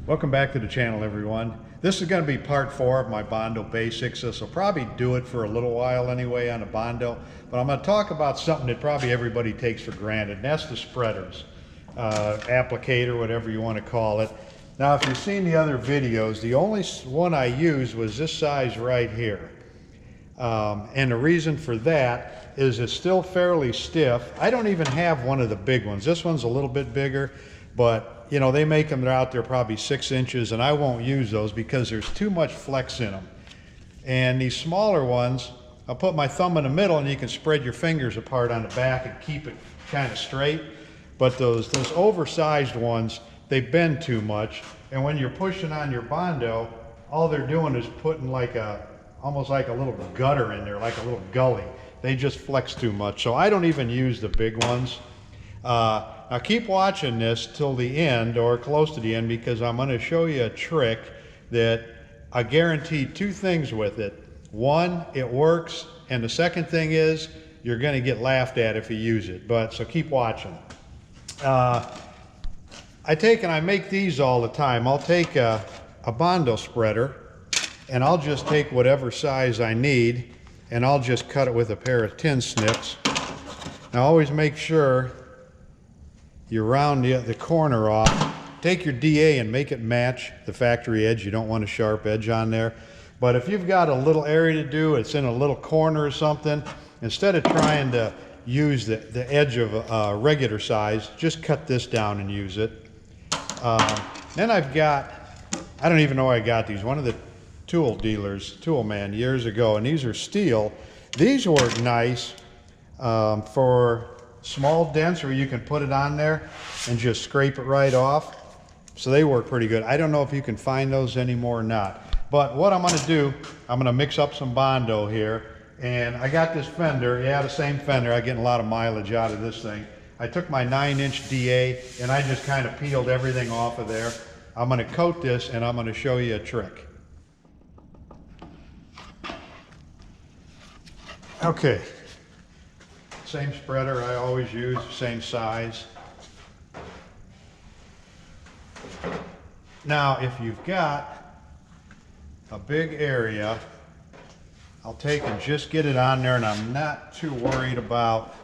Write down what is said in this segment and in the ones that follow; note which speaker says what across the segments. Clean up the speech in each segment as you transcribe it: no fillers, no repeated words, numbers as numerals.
Speaker 1: Welcome back to the channel, everyone. This is going to be part 4 of my Bondo basics. This will probably do it for a little while anyway on the Bondo, but I'm going to talk about something that probably everybody takes for granted, and that's the spreaders, applicator, whatever you want to call it. Now, if you've seen the other videos, the only one I used was this size right here. And the reason for that is it's still fairly stiff. I don't even have one of the big ones. This one's a little bit bigger, but you know, they make them, they're out there probably 6 inches, and I won't use those because there's too much flex in them. And these smaller ones, I'll put my thumb in the middle and you can spread your fingers apart on the back and keep it kind of straight. But those oversized ones, they bend too much. And when you're pushing on your Bondo, all they're doing is putting like almost like a little gutter in there, like a little gully. They just flex too much. So I don't even use the big ones. Now keep watching this till the end or close to the end, because I'm going to show you a trick that I guarantee 2 things with it. One, it works, and the second thing is you're going to get laughed at if you use it. So keep watching. I make these all the time. I'll take a Bondo spreader and I'll just take whatever size I need and I'll just cut it with a pair of tin snips. Now always make sure you round the corner off. Take your DA and make it match the factory edge. You don't want a sharp edge on there. But if you've got a little area to do, it's in a little corner or something, instead of trying to use the edge of a regular size, just cut this down and use it. Then I've got, I don't even know where I got these, one of the tool dealers, tool man, years ago, and these are steel. These work nice for small dents where you can put it on there and just scrape it right off. So they work pretty good. I don't know if you can find those anymore or not. But what I'm going to do, I'm going to mix up some Bondo here. And I got this fender, yeah, the same fender. I'm getting a lot of mileage out of this thing. I took my 9-inch DA and I just kind of peeled everything off of there. I'm going to coat this and I'm going to show you a trick. Okay. Same spreader I always use, same size. Now, if you've got a big area, I'll take and just get it on there, and I'm not too worried about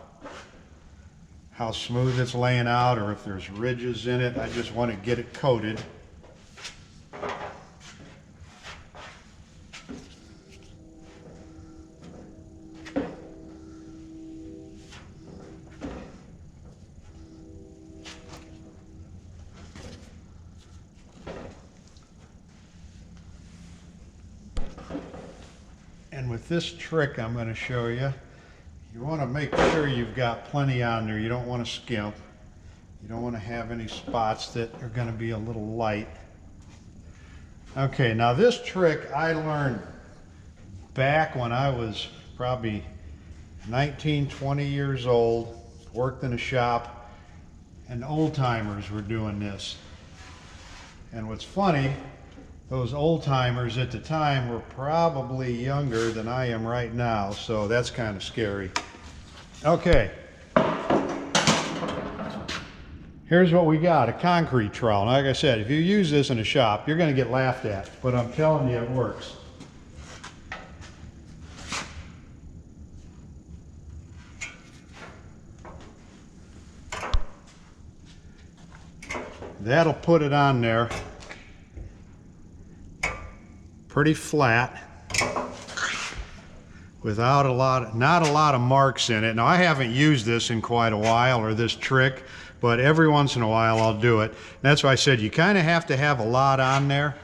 Speaker 1: how smooth it's laying out or if there's ridges in it. I just want to get it coated. And with this trick I'm going to show you, you want to make sure you've got plenty on there. You don't want to skimp. You don't want to have any spots that are going to be a little light. Okay, now this trick I learned back when I was probably 19, 20 years old, worked in a shop, and old timers were doing this. And what's funny, those old timers at the time were probably younger than I am right now, so that's kind of scary. Okay. Here's what we got, a concrete trowel. Now, like I said, if you use this in a shop, you're going to get laughed at, but I'm telling you it works. That'll put it on there pretty flat without not a lot of marks in it. Now I haven't used this in quite a while, or this trick, but every once in a while I'll do it. And that's why I said you kind of have to have a lot on there,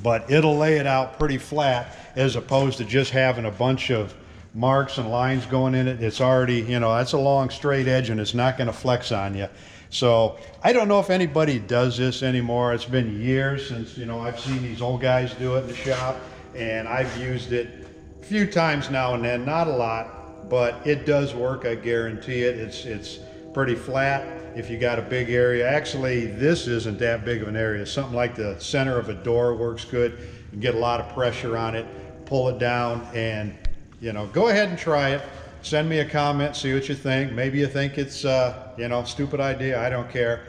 Speaker 1: but it'll lay it out pretty flat as opposed to just having a bunch of marks and lines going in it. It's already, you know, that's a long straight edge and it's not going to flex on you. So I don't know if anybody does this anymore. It's been years since, you know, I've seen these old guys do it in the shop, and I've used it a few times now and then, not a lot, but it does work, I guarantee it. It's pretty flat if you got a big area. Actually, this isn't that big of an area. Something like the center of a door works good. You get a lot of pressure on it, pull it down, and, you know, go ahead and try it. Send me a comment, see what you think. Maybe you think it's, you know, stupid idea. I don't care.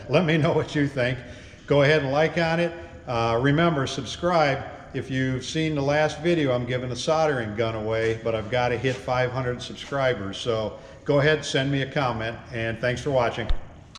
Speaker 1: Let me know what you think. Go ahead and like on it. Remember, subscribe. If you've seen the last video, I'm giving a soldering gun away, but I've got to hit 500 subscribers. So go ahead, send me a comment, and thanks for watching.